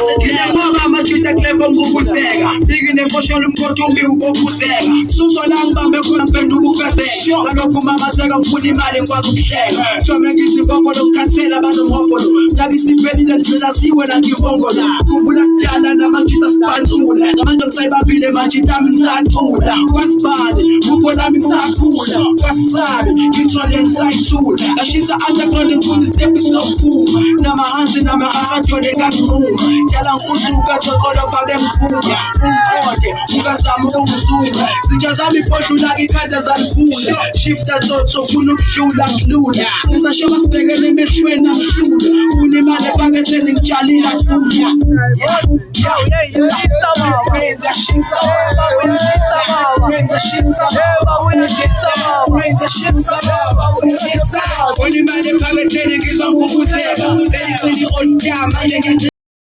Ngoba amajita clever ngokuzeka Bigine mfosholo mkotumbi ukokuzeka Suso la ngibambe khona mpenduka ukazeka Ngalokhu mama seka ngifuna imali ngikwazi ukuhleka Shome ngizingopolo ukukhansela banomhopolo Nakisiphelile ngicela siwe nangimbongolo Khumbula kudala namajita sipanzula Namanje ngisayibambile majita ami ngisathula Kwasibani, kupho lami ngisakhula Kwasabi, ngithole ngisayithula Ngashisa underground ngifuna istep isophuma Namahansi namahahatole nganginquma Dala ngifusuka tokolo babe ngiphuma Umkhonde, ungazama ukungizuma Zinja zami iphodula ikhanda zaliphula Shifta toto funa ukudlula ngilula Ngisashoba sibhekele emehlweni namhlula Unemali epaketheni ngitshalile kuya Rains are shisa Unemali epaketheni ngizamukuzeka Beyicini old scam